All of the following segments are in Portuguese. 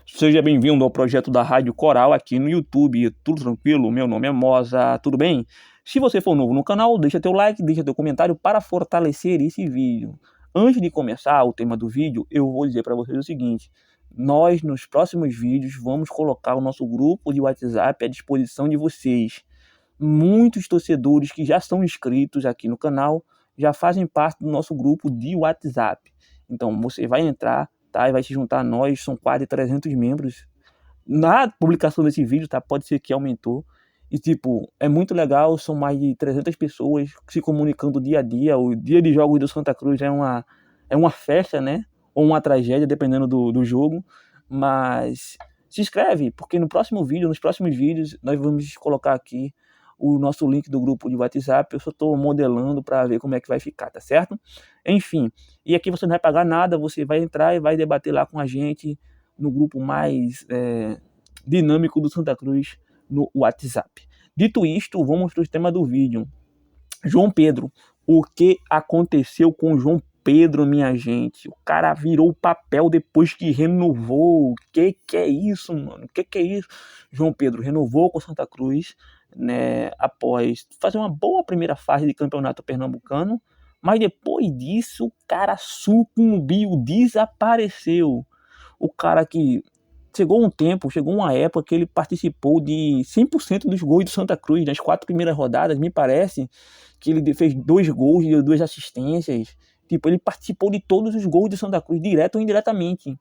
Seja bem-vindo ao projeto da Rádio Coral aqui no YouTube. Tudo tranquilo? Meu nome é Moza, tudo bem? Se você for novo no canal, deixa teu like, deixa teu comentário para fortalecer esse vídeo. Antes de começar o tema do vídeo, eu vou dizer para vocês o seguinte: nós nos próximos vídeos vamos colocar o nosso grupo de WhatsApp à disposição de vocês. Muitos torcedores que já são inscritos aqui no canal já fazem parte do nosso grupo de WhatsApp. Então você vai entrar, tá, e vai se juntar a nós, são quase 300 membros. Na publicação desse vídeo, tá, pode ser que aumentou. E tipo, é muito legal, são mais de 300 pessoas se comunicando dia a dia. O dia de jogos do Santa Cruz é uma festa, né? Ou uma tragédia, dependendo do jogo. Mas se inscreve, porque no próximo vídeo, nos próximos vídeos, nós vamos colocar aqui o nosso link do grupo de WhatsApp. Eu só estou modelando para ver como é que vai ficar, tá certo? Enfim, e aqui você não vai pagar nada, você vai entrar e vai debater lá com a gente no grupo mais dinâmico do Santa Cruz no WhatsApp. Dito isto, vamos para o tema do vídeo. João Pedro, o que aconteceu com João Pedro, minha gente? O cara virou o papel depois que renovou. O que é isso, mano? O que é isso? João Pedro renovou com Santa Cruz, né, após fazer uma boa primeira fase de campeonato pernambucano, mas depois disso o cara sucumbiu, desapareceu. O cara que chegou uma época que ele participou de 100% dos gols do Santa Cruz nas 4 primeiras rodadas, me parece que ele fez 2 gols e 2 assistências. Tipo, ele participou de todos os gols do Santa Cruz, direto ou indiretamente.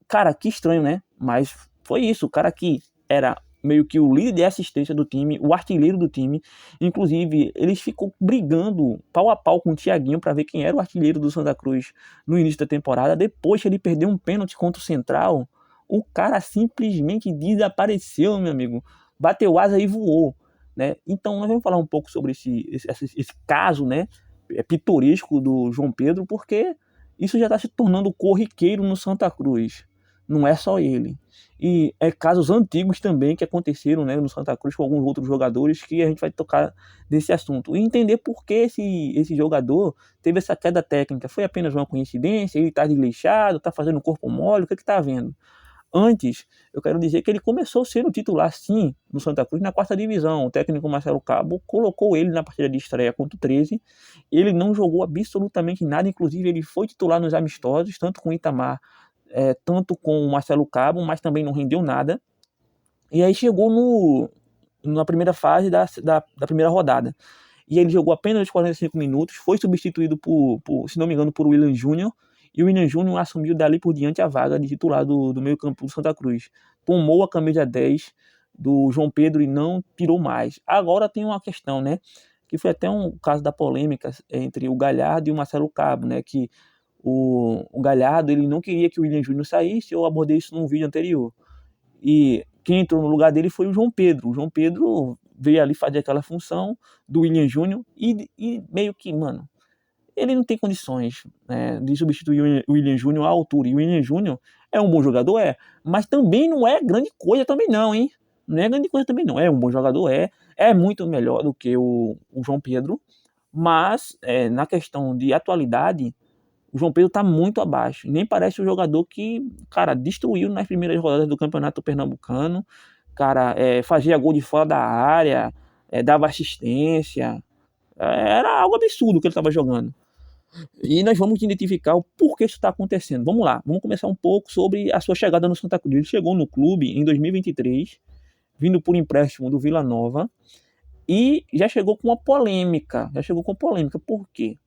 Cara, que estranho, né? Mas foi isso, o cara que era meio que o líder de assistência do time, o artilheiro do time. Inclusive, eles ficou brigando pau a pau com o Thiaguinho para ver quem era o artilheiro do Santa Cruz no início da temporada. Depois que ele perdeu um pênalti contra o Central, o cara simplesmente desapareceu, meu amigo. Bateu asa e voou, né? Então, nós vamos falar um pouco sobre esse caso, né? Pitoresco do João Pedro, porque isso já está se tornando corriqueiro no Santa Cruz. Não é só ele. E casos antigos também que aconteceram, né, no Santa Cruz com alguns outros jogadores, que a gente vai tocar nesse assunto. E entender por que esse jogador teve essa queda técnica. Foi apenas uma coincidência? Ele está desleixado, está fazendo corpo mole? O que está vendo? Antes, eu quero dizer que ele começou sendo titular, sim, no Santa Cruz, na 4ª divisão. O técnico Marcelo Cabo colocou ele na partida de estreia contra o 13. Ele não jogou absolutamente nada, inclusive ele foi titular nos amistosos, tanto com o Itamar, tanto com o Marcelo Cabo, mas também não rendeu nada. E aí chegou na primeira fase da primeira rodada. E ele jogou apenas os 45 minutos, foi substituído se não me engano, por William Júnior, e o William Júnior assumiu dali por diante a vaga de titular do meio campo do Santa Cruz. Tomou a camisa 10 do João Pedro e não tirou mais. Agora tem uma questão, né, que foi até um caso da polêmica entre o Galhardo e o Marcelo Cabo, né, que o Galhardo ele não queria que o William Júnior saísse. Eu abordei isso num vídeo anterior. E quem entrou no lugar dele foi o João Pedro. O João Pedro veio ali fazer aquela função do William Júnior e meio que, mano, ele não tem condições, né, de substituir o William Júnior à altura. E o William Júnior é um bom jogador, mas também não é grande coisa também não, hein? Não é grande coisa também não. É um bom jogador, é muito melhor do que o João Pedro, mas na questão de atualidade, o João Pedro está muito abaixo. Nem parece o jogador que, cara, destruiu nas primeiras rodadas do Campeonato Pernambucano. Cara, fazia gol de fora da área, dava assistência. Era algo absurdo que ele estava jogando. E nós vamos identificar o porquê isso está acontecendo. Vamos lá, vamos começar um pouco sobre a sua chegada no Santa Cruz. Ele chegou no clube em 2023, vindo por empréstimo do Vila Nova, e já chegou com uma polêmica. Por quê?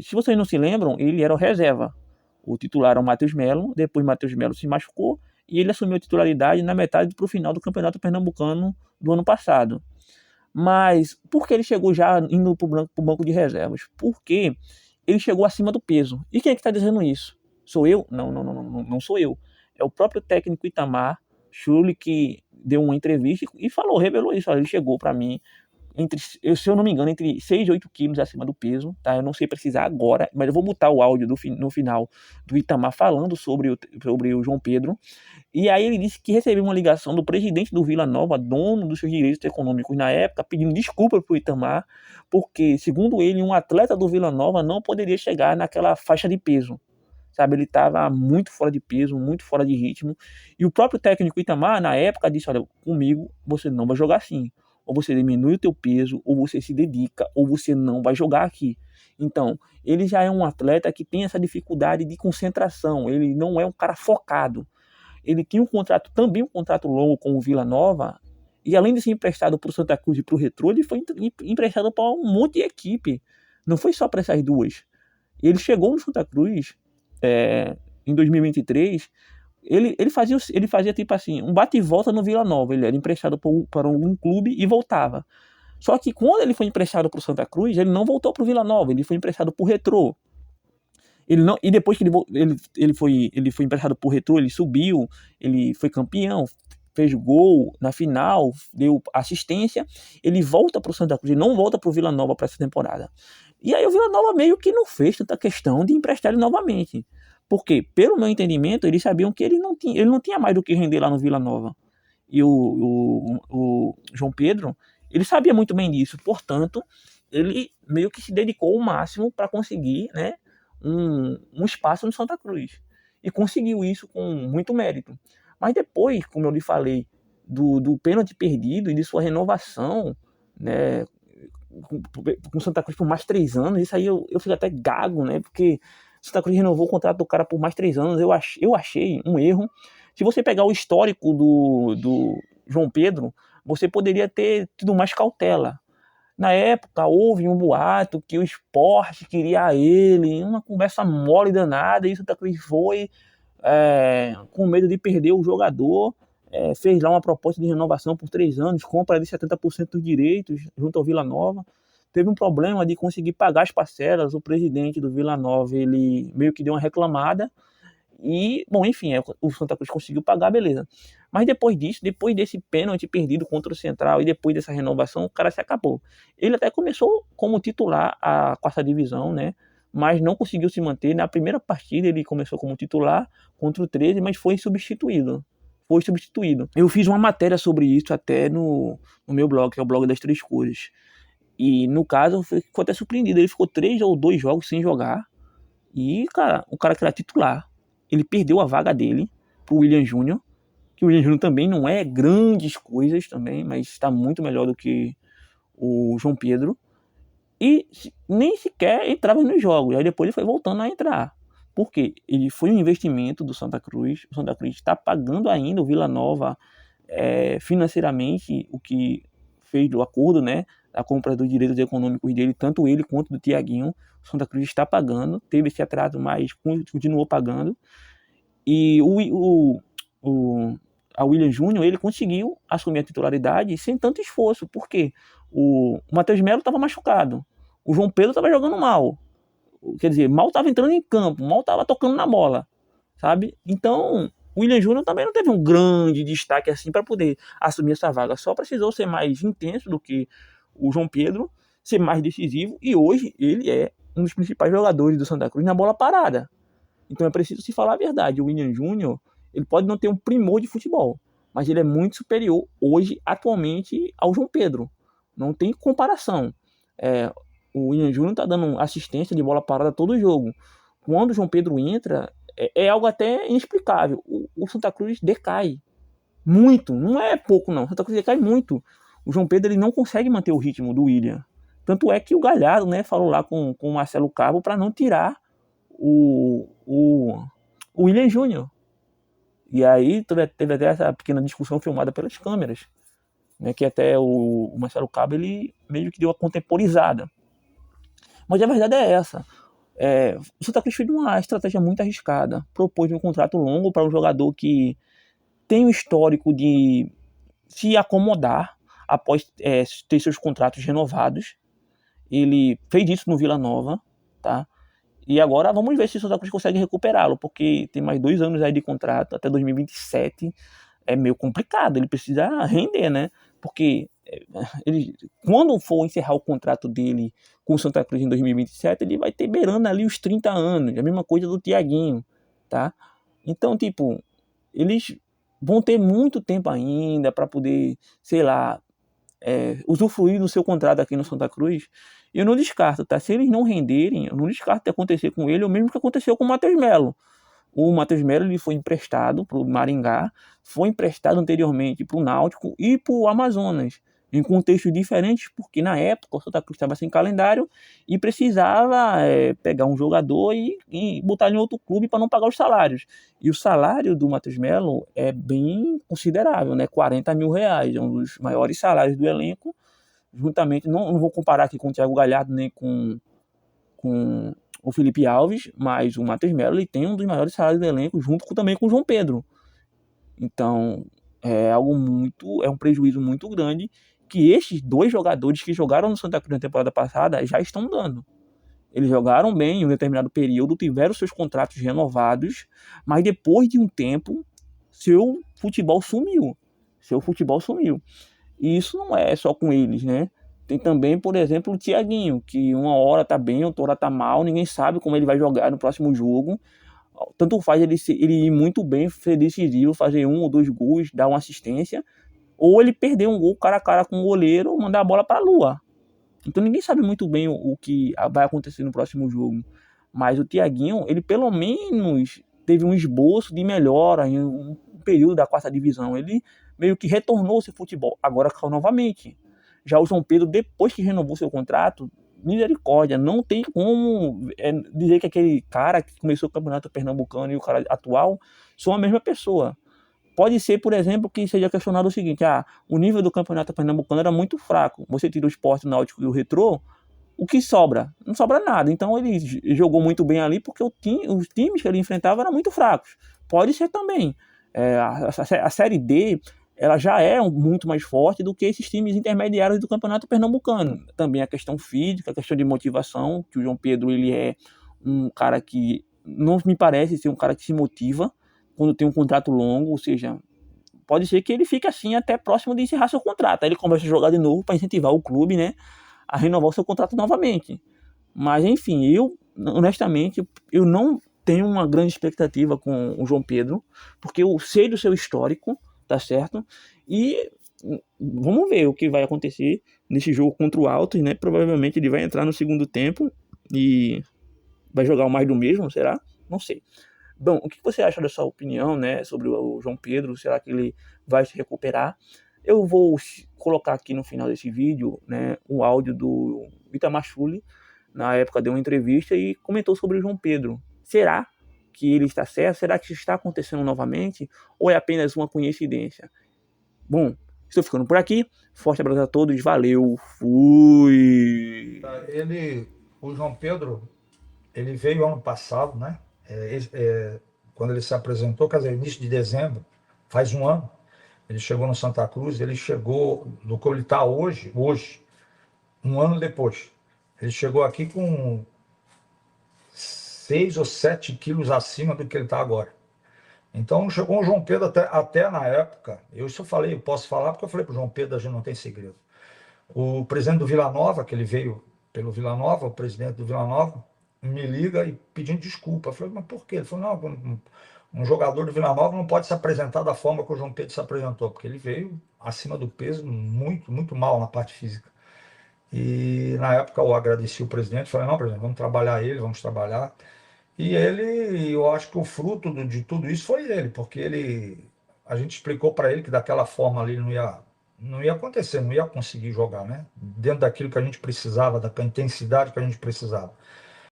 Se vocês não se lembram, ele era o reserva. O titular era o Matheus Melo, depois Matheus Melo se machucou e ele assumiu a titularidade na metade para o final do Campeonato Pernambucano do ano passado. Mas por que ele chegou já indo para o banco de reservas? Porque ele chegou acima do peso. E quem é que está dizendo isso? Sou eu? Não sou eu. É o próprio técnico Itamar Schulli que deu uma entrevista e revelou isso. Ele chegou para mim, se eu não me engano, entre 6 e 8 quilos acima do peso, tá? Eu não sei precisar agora, mas eu vou botar o áudio no final do Itamar falando sobre o João Pedro. E aí ele disse que recebeu uma ligação do presidente do Vila Nova, dono dos seus direitos econômicos na época, pedindo desculpa para o Itamar, porque, segundo ele, um atleta do Vila Nova não poderia chegar naquela faixa de peso. sabe? Ele estava muito fora de peso, muito fora de ritmo. E o próprio técnico Itamar, na época, disse: olha, comigo você não vai jogar assim. Ou você diminui o teu peso, ou você se dedica, ou você não vai jogar aqui. Então, ele já é um atleta que tem essa dificuldade de concentração. Ele não é um cara focado. Ele tinha um contrato, também um contrato longo com o Vila Nova, e além de ser emprestado para o Santa Cruz e para o Retrô, ele foi emprestado para um monte de equipe. Não foi só para essas duas. Ele chegou no Santa Cruz em 2023. Ele fazia tipo assim, um bate e volta no Vila Nova. Ele era emprestado para um clube e voltava. Só que quando ele foi emprestado para o Santa Cruz, ele não voltou para o Vila Nova, ele foi emprestado para o Retrô. Ele não, e depois que ele foi emprestado por Retrô, ele subiu, ele foi campeão, fez gol na final, deu assistência. Ele volta para o Santa Cruz, ele não volta para o Vila Nova para essa temporada. E aí o Vila Nova meio que não fez tanta questão de emprestar ele novamente. Porque, pelo meu entendimento, eles sabiam que ele não tinha mais do que render lá no Vila Nova. E o João Pedro, ele sabia muito bem disso. Portanto, ele meio que se dedicou ao máximo para conseguir, né, um espaço no Santa Cruz. E conseguiu isso com muito mérito. Mas depois, como eu lhe falei, do pênalti perdido e de sua renovação, né, com Santa Cruz por mais 3 anos, isso aí eu fico até gago, né? Porque Santa Cruz renovou o contrato do cara por mais 3 anos. Eu achei um erro. Se você pegar o histórico do João Pedro, você poderia ter tido mais cautela. Na época, houve um boato que o Sport queria ele, uma conversa mole danada, e o Santa Cruz foi com medo de perder o jogador, fez lá uma proposta de renovação por 3 anos, compra de 70% dos direitos junto ao Vila Nova. Teve um problema de conseguir pagar as parcelas, o presidente do Vila Nova, ele meio que deu uma reclamada, e, bom, enfim, o Santa Cruz conseguiu pagar, beleza. Mas depois disso, depois desse pênalti perdido contra o Central e depois dessa renovação, o cara se acabou. Ele até começou como titular a 4ª divisão, né? Mas não conseguiu se manter. Na primeira partida ele começou como titular contra o 13, mas foi substituído. Eu fiz uma matéria sobre isso até no meu blog, que é o blog das Três Cores. E no caso, ficou até surpreendido. Ele ficou 3 ou 2 jogos sem jogar. E, cara, o cara que era titular, ele perdeu a vaga dele pro William Júnior, que o William Júnior também não é grandes coisas também, mas está muito melhor do que o João Pedro, e nem sequer entrava nos jogos. Aí depois ele foi voltando a entrar. Por quê? Ele foi um investimento do Santa Cruz. O Santa Cruz está pagando ainda o Vila Nova financeiramente, o que fez do acordo, né, a compra dos direitos econômicos dele, tanto ele quanto do Tiaguinho. O Santa Cruz está pagando, teve esse atraso, mas continuou pagando. E a William Júnior, ele conseguiu assumir a titularidade sem tanto esforço, porque o Matheus Melo estava machucado, o João Pedro estava jogando mal, quer dizer, mal estava entrando em campo, mal estava tocando na bola, sabe? Então, o William Júnior também não teve um grande destaque assim para poder assumir essa vaga, só precisou ser mais intenso do que o João Pedro, ser mais decisivo, e hoje ele é um dos principais jogadores do Santa Cruz na bola parada. Então é preciso se falar a verdade. O William Júnior, ele pode não ter um primor de futebol, mas ele é muito superior hoje, atualmente, ao João Pedro. Não tem comparação. O William Júnior está dando assistência de bola parada todo jogo. Quando o João Pedro entra, é algo até inexplicável. O Santa Cruz decai muito. Não é pouco, não. O Santa Cruz decai muito. O João Pedro ele não consegue manter o ritmo do William. Tanto é que o Galhardo, né, falou lá com o Marcelo Cabo para não tirar o William Júnior. E aí teve até essa pequena discussão filmada pelas câmeras, né, que até o Marcelo Cabo ele meio que deu a contemporizada. Mas a verdade é essa. O Santa Cruz fez uma estratégia muito arriscada. Propôs um contrato longo para um jogador que tem o histórico de se acomodar após ter seus contratos renovados. Ele fez isso no Vila Nova, tá? E agora vamos ver se o Santa Cruz consegue recuperá-lo, porque tem mais 2 anos aí de contrato, até 2027. É meio complicado, ele precisa render, né? Porque quando for encerrar o contrato dele com o Santa Cruz em 2027, ele vai ter beirando ali os 30 anos, a mesma coisa do Tiaguinho, tá? Então, tipo, eles vão ter muito tempo ainda para poder, sei lá, usufruir do seu contrato aqui no Santa Cruz. Eu não descarto, tá? Se eles não renderem, eu não descarto de acontecer com ele o mesmo que aconteceu com o Matheus Melo. O Matheus Melo ele foi emprestado para o Maringá, foi emprestado anteriormente para o Náutico e para o Amazonas, em contextos diferentes, porque na época o Santa Cruz estava sem calendário e precisava pegar um jogador e botar ele em outro clube para não pagar os salários. E o salário do Matheus Melo é bem considerável, né? R$ 40 mil, é um dos maiores salários do elenco, juntamente, não vou comparar aqui com o Thiago Galhardo nem com o Felipe Alves, mas o Matheus Melo ele tem um dos maiores salários do elenco, junto também com o João Pedro. Então, é um prejuízo muito grande que estes dois jogadores que jogaram no Santa Cruz na temporada passada já estão dando. Eles jogaram bem em um determinado período, tiveram seus contratos renovados, mas depois de um tempo, seu futebol sumiu. Seu futebol sumiu. E isso não é só com eles, né? Tem também, por exemplo, o Thiaguinho, que uma hora tá bem, outra hora tá mal, ninguém sabe como ele vai jogar no próximo jogo. Tanto faz ele ir muito bem, ser decisivo, fazer 1 ou 2 gols, dar uma assistência, ou ele perder um gol cara a cara com o goleiro, mandar a bola para a lua. Então ninguém sabe muito bem o que vai acontecer no próximo jogo. Mas o Thiaguinho, ele pelo menos teve um esboço de melhora em um período da 4ª divisão. Ele meio que retornou ao seu futebol. Agora caiu novamente. Já o João Pedro, depois que renovou seu contrato, misericórdia, não tem como dizer que aquele cara que começou o campeonato pernambucano e o cara atual são a mesma pessoa. Pode ser, por exemplo, que seja questionado o seguinte: o nível do campeonato pernambucano era muito fraco. Você tira o Sport, o Náutico e o Retrô, o que sobra? Não sobra nada. Então ele jogou muito bem ali porque os times que ele enfrentava eram muito fracos. Pode ser também. A Série D ela já é muito mais forte do que esses times intermediários do campeonato pernambucano. Também a questão física, a questão de motivação, que o João Pedro ele é um cara que não me parece ser um cara que se motiva quando tem um contrato longo, ou seja, pode ser que ele fique assim até próximo de encerrar seu contrato. Aí ele começa a jogar de novo para incentivar o clube, né, a renovar o seu contrato novamente. Mas enfim, eu honestamente eu não tenho uma grande expectativa com o João Pedro, porque eu sei do seu histórico, tá certo? E vamos ver o que vai acontecer nesse jogo contra o Altos, né? Provavelmente ele vai entrar no segundo tempo e vai jogar o mais do mesmo, será? Não sei. Bom, o que você acha dessa opinião, né, sobre o João Pedro? Será que ele vai se recuperar? Eu vou colocar aqui no final desse vídeo, né, um áudio do Itamar Schulli, na época deu uma entrevista e comentou sobre o João Pedro. Será que ele está certo? Será que isso está acontecendo novamente? Ou é apenas uma coincidência? Bom, estou ficando por aqui. Forte abraço a todos. Valeu. Fui. O João Pedro, ele veio ano passado, né? Quando ele se apresentou, quer dizer, início de dezembro, faz um ano, ele chegou no Santa Cruz, ele chegou do que ele está hoje, um ano depois. Ele chegou aqui com 6 ou 7 quilos acima do que ele está agora. Então chegou o João Pedro até na época, eu falei, eu posso falar porque eu falei para o João Pedro, a gente não tem segredo. O presidente do Vila Nova, que ele veio pelo Vila Nova, o presidente do Vila Nova, me liga e pedindo desculpa. Eu falei, mas por quê? Ele falou, não, um jogador do Vila Nova não pode se apresentar da forma que o João Pedro se apresentou, porque ele veio acima do peso, muito, muito mal na parte física. E na época eu agradeci o presidente, falei, não, presidente, vamos trabalhar ele, vamos trabalhar. E ele, eu acho que o fruto de tudo isso foi ele, porque a gente explicou para ele que daquela forma ali não ia acontecer, não ia conseguir jogar, né? Dentro daquilo que a gente precisava, da intensidade que a gente precisava.